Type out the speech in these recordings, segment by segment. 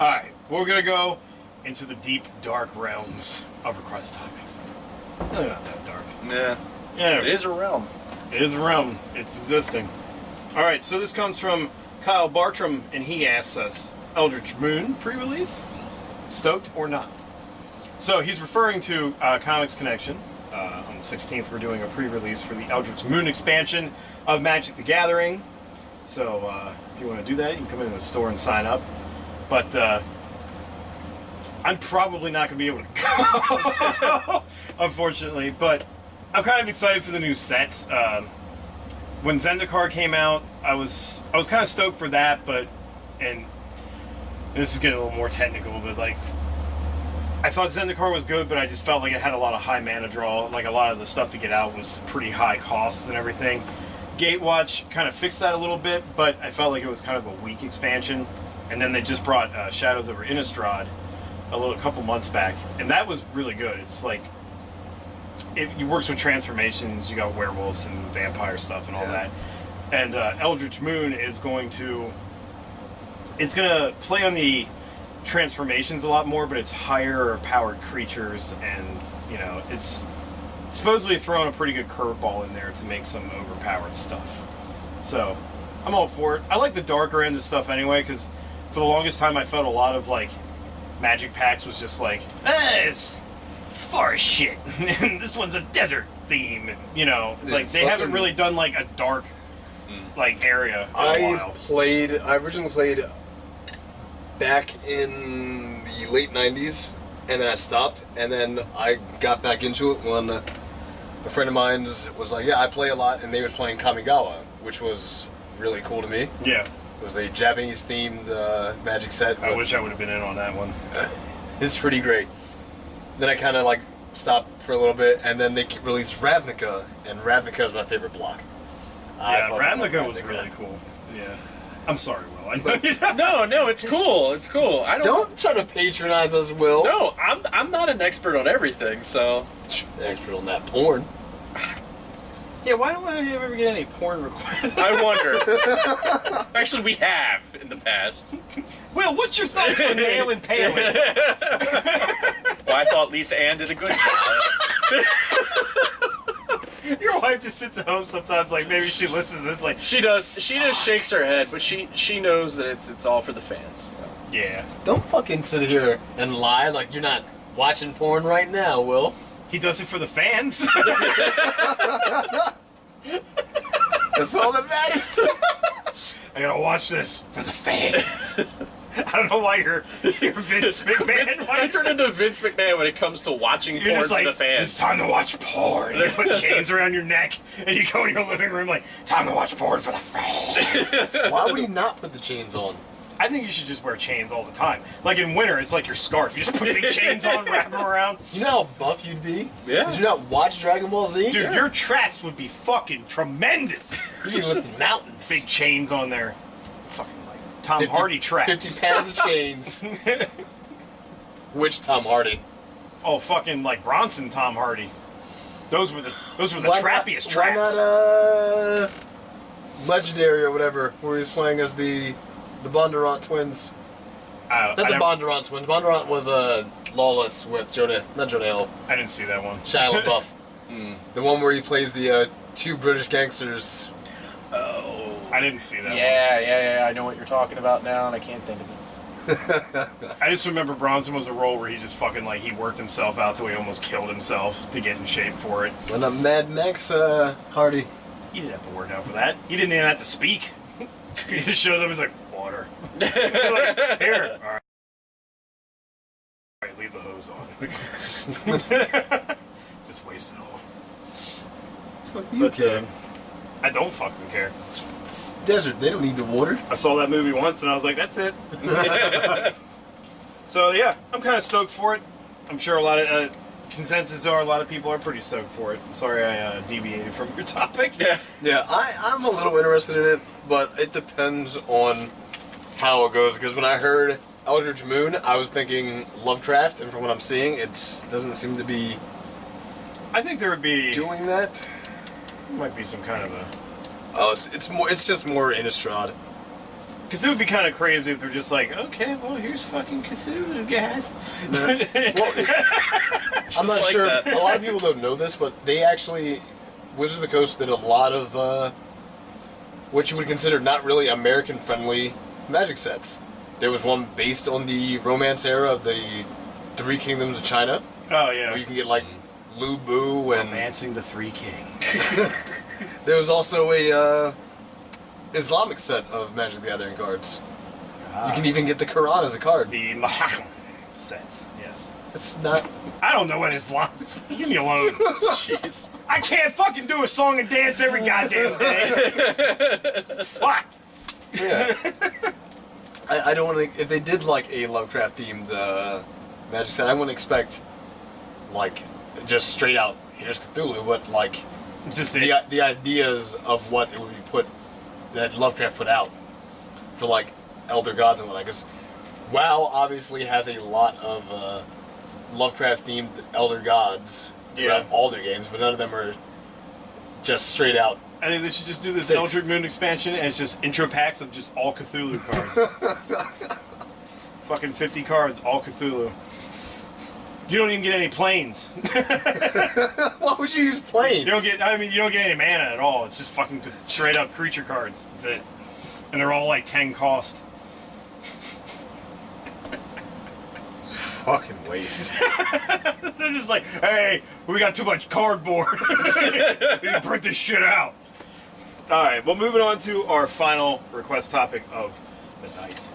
Alright, we're gonna go into the deep, dark realms of request topics. Really not that dark. Yeah. It is a realm. It is a realm. It's existing. Alright, so this comes from Kyle Bartram, and he asks us, Eldritch Moon pre-release? Stoked or not? So he's referring to Comics Connection. On the 16th, we're doing a pre-release for the Eldritch Moon expansion of Magic the Gathering. So if you want to do that, you can come into the store and sign up. But I'm probably not going to be able to go, unfortunately. But I'm kind of excited for the new sets. When Zendikar came out, I was kind of stoked for that, and this is getting a little more technical, but like, I thought Zendikar was good, but I just felt like it had a lot of high mana draw. Like, a lot of the stuff to get out was pretty high costs and everything. Gatewatch kind of fixed that a little bit, but I felt like it was kind of a weak expansion. And then they just brought Shadows over Innistrad a couple months back, and that was really good. It's like, it works with transformations. You got werewolves and vampire stuff and all that. And Eldritch Moon is going to play on the transformations a lot more, but it's higher powered creatures, and it's supposedly throwing a pretty good curveball in there to make some overpowered stuff. So I'm all for it. I like the darker end of stuff anyway, because for the longest time I felt a lot of like Magic packs was just like, it's forest shit and this one's a desert theme, and it's like they haven't really done like a dark like area in a while. I originally played back in the late 90s, and then I stopped, and then I got back into it when a friend of mine was like, yeah, I play a lot, and they was playing Kamigawa, which was really cool to me. Yeah. It was a Japanese-themed Magic set. I wish I would have been in on that one. It's pretty great. Then I kind of like stopped for a little bit, and then they released Ravnica, and Ravnica is my favorite block. Yeah, Ravnica was really cool. Yeah. I'm sorry, Will. I know No, it's cool. It's cool. Don't try to patronize us, Will. No, I'm not an expert on everything, so. Expert on that porn. Yeah, why don't I ever get any porn requests? I wonder. Actually, we have in the past. Will, what's your thoughts on Nailing Palin? Well, I thought Lisa Ann did a good job. Your wife just sits at home sometimes, like maybe she listens. It's like she does. She just shakes her head, but she knows that it's all for the fans. So. Yeah. Don't fucking sit here and lie like you're not watching porn right now, Will. He does it for the fans. That's all that matters. I gotta watch this for the fans. I don't know why you're Vince McMahon. I turned into Vince McMahon when it comes to watching You're porn just like, for the fans. it's time to watch porn. You put chains around your neck, and you go in your living room like, time to watch porn for the fans. Why would he not put the chains on? I think you should just wear chains all the time. Like in winter, it's like your scarf. You just put big chains on, wrap them around. You know how buff you'd be? Yeah. Did you not watch Dragon Ball Z? Dude, your traps would be fucking tremendous. You'd be lifting mountains. Big chains on there. Fucking like Tom Hardy traps. 50 pounds of chains. Which Tom Hardy? Oh, fucking like Bronson Tom Hardy. Those were the trappiest traps. Why not, Legendary or whatever, where he was playing as the Bondurant twins. Not the Bondurant twins. Bondurant was Lawless with not Jonah Hill. I didn't see that one. Shia LaBeouf. The one where he plays the two British gangsters. Oh. I didn't see that one. Yeah. I know what you're talking about now, and I can't think of it. I just remember Bronson was a role where he just fucking like he worked himself out till he almost killed himself to get in shape for it. And Mad Max Hardy. He didn't have to work out for that. He didn't even have to speak. He just shows up. He's like, water. Like, here. All right, leave the hose on. Just waste it all. Fuck you, care. I don't fucking care. It's desert. They don't need the water. I saw that movie once and I was like, that's it. So yeah, I'm kind of stoked for it. I'm sure a lot of consensus are a lot of people are pretty stoked for it. I'm sorry I deviated from your topic. Yeah, I'm a little interested in it, but it depends on how it goes. Because when I heard Eldritch Moon, I was thinking Lovecraft, and from what I'm seeing, it doesn't seem to be. I think there would be doing that. Might be some kind of a. Oh, it's just more Innistrad. Because it would be kind of crazy if they're just like, okay, well, here's fucking Cthulhu, guys. I'm not like sure. that. A lot of people don't know this, but they actually, Wizards of the Coast did a lot of what you would consider not really American-friendly Magic sets. There was one based on the Romance era of the Three Kingdoms of China, Oh, yeah. where you can get like Lu Bu and Romancing the Three Kings. there was also a Islamic set of Magic the Gathering cards. You can even get the Quran as a card. The Mahakam sets, yes. It's not. I don't know what Islam. Leave me alone. Jeez. I can't fucking do a song and dance every goddamn day. Fuck. Yeah. I don't want to. If they did like a Lovecraft themed Magic set, I wouldn't expect like just straight out here's Cthulhu, but like It's just the ideas of what it would be put that Lovecraft put out for like Elder Gods and whatnot. Because WoW obviously has a lot of Lovecraft themed Elder Gods throughout all their games, but none of them are just straight out. I think they should just do this Six. Eldritch Moon expansion and it's just intro packs of just all Cthulhu cards. Fucking 50 cards, all Cthulhu. You don't even get any planes. Why would you use planes? You don't get any mana at all. It's just fucking straight up creature cards. That's it. And they're all like 10 cost. Fucking waste. They're just like, hey, we got too much cardboard. We need to print this shit out. Alright, well, moving on to our final request topic of the night.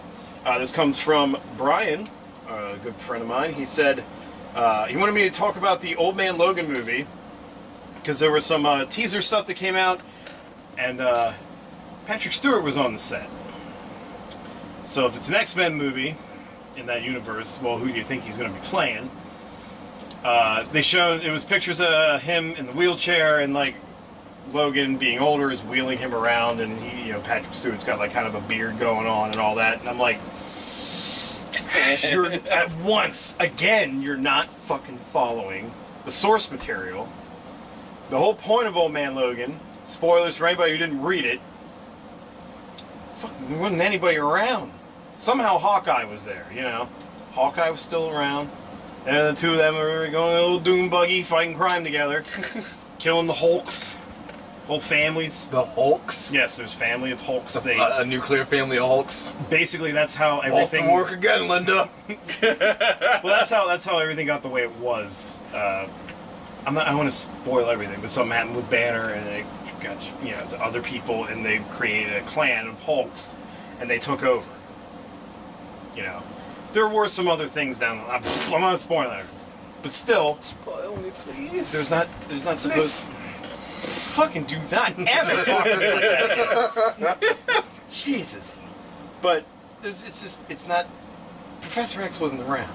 This comes from Brian, a good friend of mine. He said he wanted me to talk about the Old Man Logan movie because there was some teaser stuff that came out and Patrick Stewart was on the set. So if it's an X-Men movie in that universe, well, who do you think he's going to be playing? They showed, it was pictures of him in the wheelchair and like Logan being older is wheeling him around and he, Patrick Stewart's got like kind of a beard going on and all that. And I'm like, you're at once, again, you're not fucking following the source material. The whole point of Old Man Logan, spoilers for anybody who didn't read it, fucking there wasn't anybody around. Somehow Hawkeye was there, Hawkeye was still around. And the two of them were going a little doom buggy, fighting crime together, killing the Hulks, whole families. The Hulks? Yes, there's family of Hulks. A nuclear family of Hulks. Basically, that's how everything. Off to work again, Linda. Well, that's how everything got the way it was. I don't want to spoil everything, but something happened with Banner, and they got to other people, and they created a clan of Hulks, and they took over. There were some other things down the line. I'm not spoiling it, but still, Spoil me, please. there's not supposed. Fucking do not ever talk to me like that. Jesus. But it's not. Professor X wasn't around.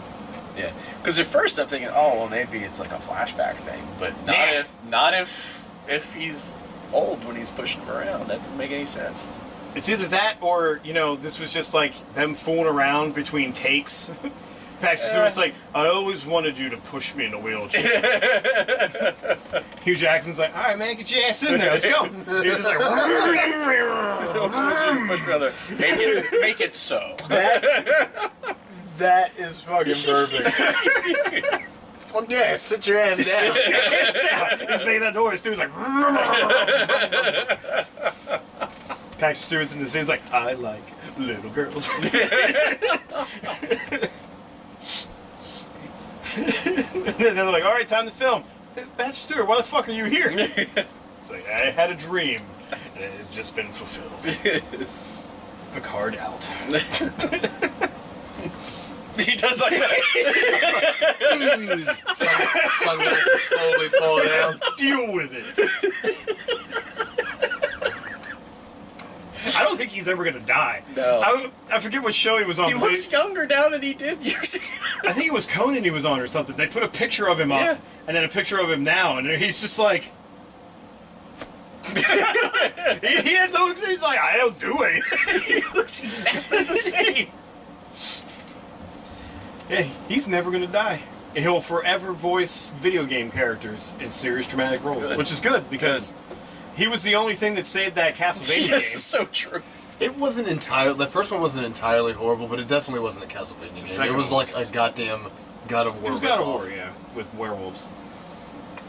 Yeah, because at first I'm thinking, oh well, maybe it's like a flashback thing, but not if he's old when he's pushing him around. That doesn't make any sense. It's either that or, this was just like them fooling around between takes. Patrick Stewart's like, I always wanted you to push me in a wheelchair. Hugh Jackson's like, all right, man, get your ass in there. Let's go. He's just like, Push me out there. Make it so. That is fucking perfect. Fuck yeah, sit your ass down. He's making that noise too. He's like, Patrick Stewart's in the scene. He's like, I like little girls. And then they're like, all right, time to film. Hey, Patrick Stewart, why the fuck are you here? It's like, I had a dream, and it has just been fulfilled. Picard out. He does like that. Sunglasses slowly fall down. Deal with it. I don't think he's ever gonna die. No. I forget what show he was on. He looks younger now than he did years ago. I think it was Conan he was on or something. They put a picture of him up, and then a picture of him now, and he's just like... he had no... He's like, I don't do anything. He looks exactly the same. Yeah, he's never gonna die. And he'll forever voice video game characters in serious dramatic roles, which is good, because... He was the only thing that saved that Castlevania game. Yes, so true. It wasn't entirely. The first one wasn't entirely horrible, but it definitely wasn't a Castlevania game. second It was one like was a goddamn God of War. It was God of ripoff. War, yeah, with werewolves.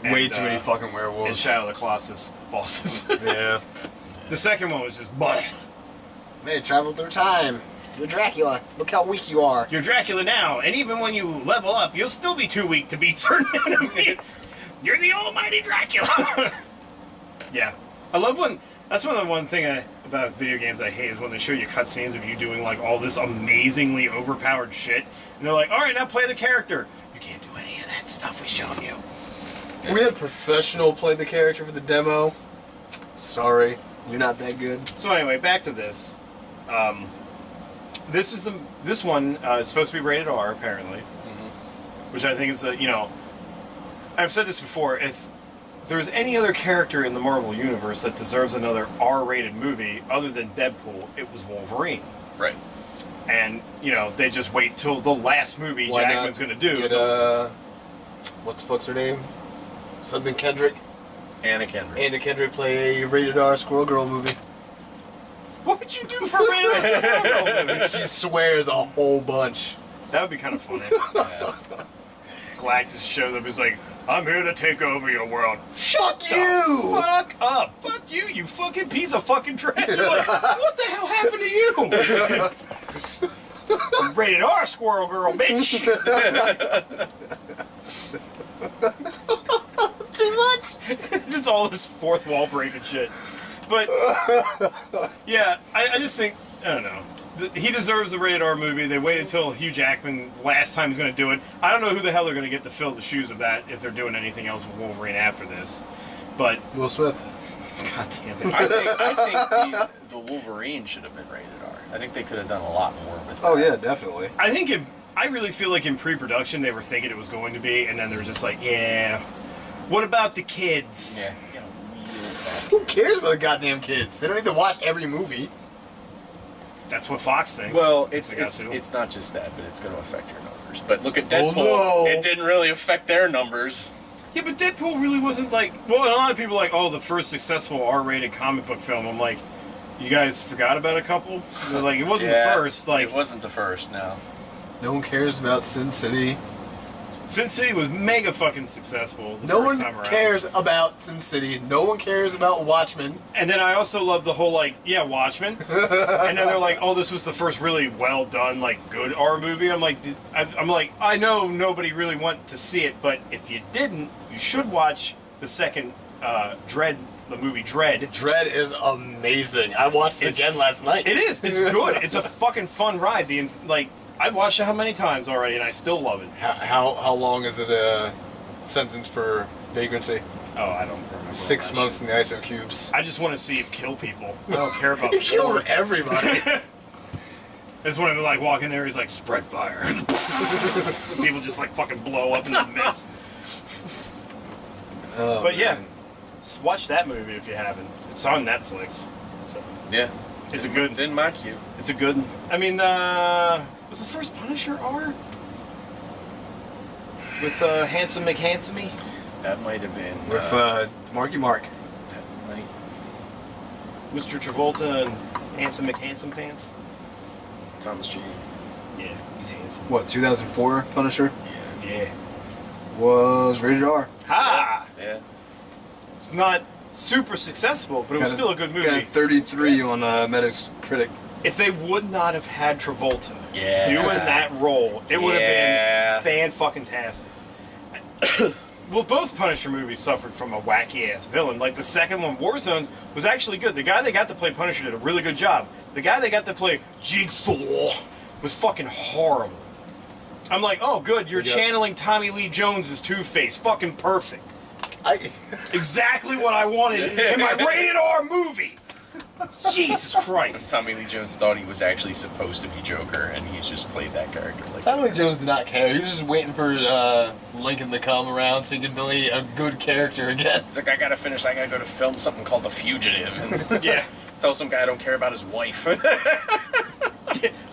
Way And, too many fucking And werewolves. Shadow of the Colossus bosses. Yeah. The second one was just butt. Man, travel through time. You're Dracula. Look how weak you are. You're Dracula now, and even when you level up, you'll still be too weak to beat certain enemies. You're the almighty Dracula. Yeah. I love when... That's one thing about video games I hate is when they show you cutscenes of you doing like all this amazingly overpowered shit, and they're like, all right, now play the character. You can't do any of that stuff we showed you. We had a professional play the character for the demo. Sorry. You're not that good. So anyway, back to this. This one is supposed to be rated R apparently, which I think is I've said this before. If there's any other character in the Marvel universe that deserves another R-rated movie other than Deadpool, it was Wolverine. Right. And they just wait till the last movie Why Jackman's not going to do. Get, what's the fuck's her name? Something Kendrick. Anna Kendrick. Anna Kendrick play a rated R Squirrel Girl movie. What would you do for rated R Squirrel Girl movie? She swears a whole bunch. That would be kind of funny. Yeah. Galactus shows up. He's like, I'm here to take over your world. Fuck you! Fuck up! Fuck you, you fucking piece of fucking trash! You're like, what the hell happened to you? Rated R Squirrel Girl, bitch! Too much. Just all this fourth wall breaking shit. But yeah, I just think I don't know. He deserves a rated R movie. They waited until Hugh Jackman last time he's going to do it. I don't know who the hell they're going to get to fill the shoes of that if they're doing anything else with Wolverine after this. But Will Smith. God damn it! I think the Wolverine should have been rated R. I think they could have done a lot more with Oh that. yeah, definitely. I really feel like in pre-production they were thinking it was going to be, and then they were just like, yeah. What about the kids? Yeah. You know, reel it Who cares about the goddamn kids? They don't need to watch every movie. That's what Fox thinks. back. Well, They got to. it's not just that, but it's going to affect your numbers. But look at Oh, Deadpool. no. It didn't really affect their numbers. Yeah, but Deadpool really wasn't like. Well, a lot of people are like, oh, the first successful R-rated comic book film. I'm like, you guys forgot about a couple? They're like, it wasn't the first. Like, it wasn't the first. No. No one cares about Sin City. Sin City was mega fucking successful the No first one time around. cares about Sin City. No one cares about Watchmen. And then I also love the whole like, yeah, Watchmen. And then they're like, oh, this was the first really well done, like good R movie. I'm like, I know nobody really wanted to see it, but if you didn't, you should watch the second Dread, the movie Dread. Dread is amazing. I watched it again last night. It is. It's good. It's a fucking fun ride. I've watched it how many times already, and I still love it. How long is it a sentence for vagrancy? Oh, I don't remember. 6 all that months shit. in the ISO cubes. I just want to see it kill people. I don't care about He kills gore. everybody. I just want to like walk in there. He's like, spread fire. People just like fucking blow up in the mist. Oh, But yeah, man. just watch that movie if you haven't. It's on Netflix. So Yeah. It's a in- good- It's in my queue. it's a good. I mean, was the first Punisher R? With Handsome McHandsome? That might have been. With Marky Mark. that might- Mr. Travolta and Handsome McHandsome Pants? Thomas G. Yeah, he's handsome. What, 2004 Punisher? Yeah. Yeah. Was rated R. Ha! Yeah. It's not super successful, but it was still a good Got a movie. 33 on Metacritic. If they would not have had Travolta Yeah. doing that role, it would Yeah. have been fan-fucking-tastic. Well, both Punisher movies suffered from a wacky-ass villain. Like, the second one, Warzones, was actually good. The guy they got to play Punisher did a really good job. The guy they got to play Jigsaw was fucking horrible. I'm like, oh, good, you're Yeah. channeling Tommy Lee Jones' Two-Face. Fucking perfect. I Exactly what I wanted in my rated R movie. Jesus Christ. Tommy Lee Jones thought he was actually supposed to be Joker, and he just played that character. Like, Tommy Lee Jones did not care. He was just waiting for Lincoln to come around so he could be a good character again. he's like, I gotta go to film something called The Fugitive, and Yeah. tell some guy I don't care about his wife.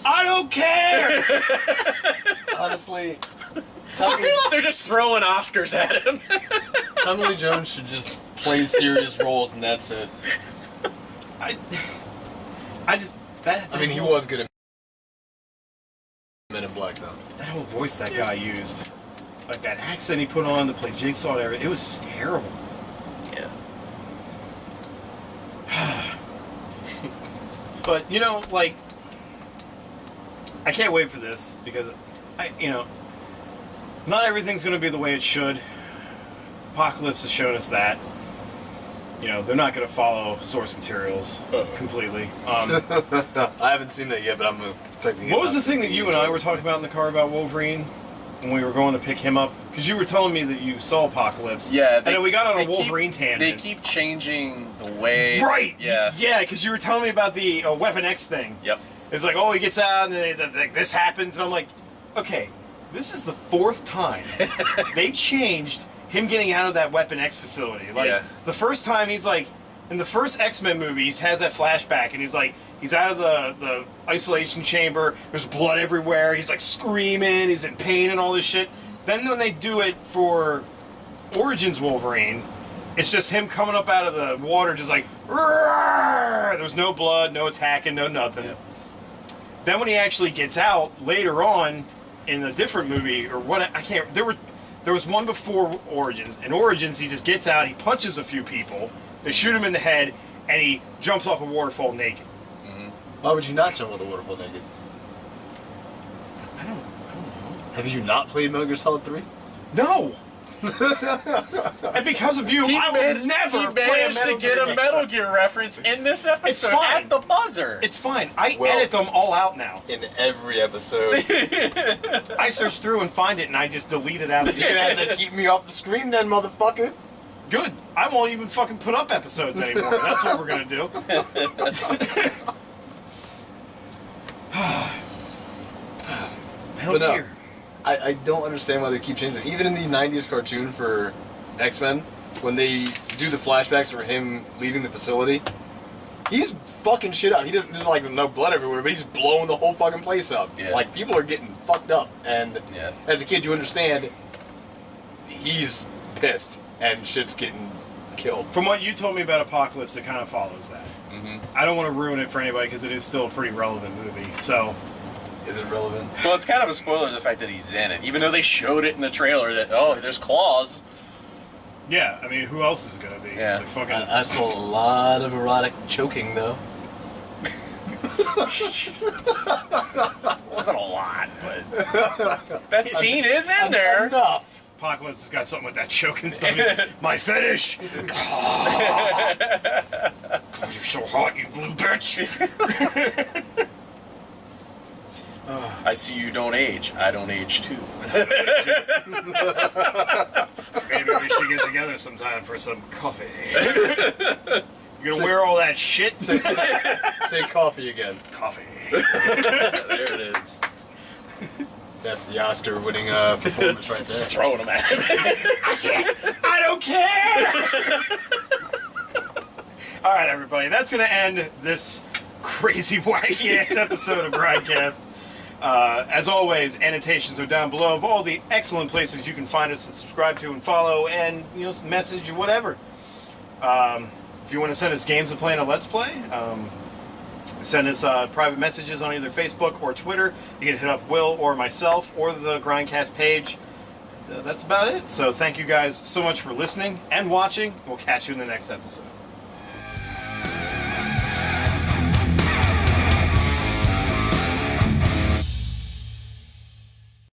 I don't care! Honestly, Tommy They're just throwing Oscars at him. Lee Jones should just play serious roles and that's it. I just, I mean, he was good in Men in Black, though. That whole voice that guy used, like that accent he put on to play Jigsaw and everything, it was just terrible. Yeah. But, you know, like, I can't wait for this because, not everything's going to be the way it should. Apocalypse has shown us that. You know, they're not going to follow source materials completely. I haven't seen that yet, but I'm expecting it. What was the thing that you and I were talking about in the car about Wolverine when we were going to pick him up? Because you were telling me that you saw Apocalypse. Yeah. And then we got on a Wolverine tangent. They keep changing the way. Right. Yeah. Yeah, because you were telling me about the Weapon X thing. Yep. It's like, oh, he gets out and this happens, and I'm like, okay, this is the 4th time they changed him getting out of that Weapon X facility. Like, Yeah. the first time he's like, in the first X-Men movie, he has that flashback, and he's like, he's out of the isolation chamber, there's blood everywhere, he's like screaming, he's in pain and all this shit. Then when they do it for Origins Wolverine, it's just him coming up out of the water, just like, "Roar!" There's no blood, no attacking, no nothing. Yep. Then when he actually gets out later on in a different movie, or what, I can't, there was one before Origins. In Origins, he just gets out, he punches a few people, they shoot him in the head, and he jumps off a waterfall naked. Why would you not jump with a waterfall naked? I don't know. Have you not played Metal Gear Solid 3? No! And because of you, I will never play a managed Metal to get Gear a game. Metal Gear reference in this episode fine. at the buzzer. It's fine. I Well- edit them all out now. In every episode. I search through and find it, and I just delete it out of You're gonna have to keep me off the screen then, motherfucker. Good. I won't even fucking put up episodes anymore. That's what we're gonna do. Metal But no. Gear. I don't understand why they keep changing it. Even in the 90s cartoon for X-Men, when they do the flashbacks for him leaving the facility, he's fucking shit up. He doesn't, there's like no blood everywhere, but he's blowing the whole fucking place up. Yeah. Like, people are getting fucked up. And Yeah. as a kid, you understand he's pissed and shit's getting killed. From what you told me about Apocalypse, it kind of follows that. I don't want to ruin it for anybody because it is still a pretty relevant movie. So, Is it relevant? Well, it's kind of a spoiler the fact that he's in it, even though they showed it in the trailer that there's claws. yeah, I mean, who else is it gonna be? Yeah. Like fucking. I saw a lot of erotic choking, though. Wasn't a lot, but that scene is in there. Enough. Apocalypse has got something with that choking stuff. He's, my fetish. You're so hot, you blue bitch. I see you don't age. I don't age too. Maybe we should get together sometime for some coffee. You gonna wear all that shit? Say coffee again. Coffee. There it is. That's the Oscar-winning performance right Just there. throwing them at him. I don't care! Alright, everybody, that's gonna end this crazy, wacky-ass episode of Grindcast. As always, annotations are down below of all the excellent places you can find us and subscribe to and follow and, message, whatever. If you want to send us games to play in a Let's Play, send us private messages on either Facebook or Twitter. You can hit up Will or myself or the Grindcast page. That's about it. So thank you guys so much for listening and watching. We'll catch you in the next episode.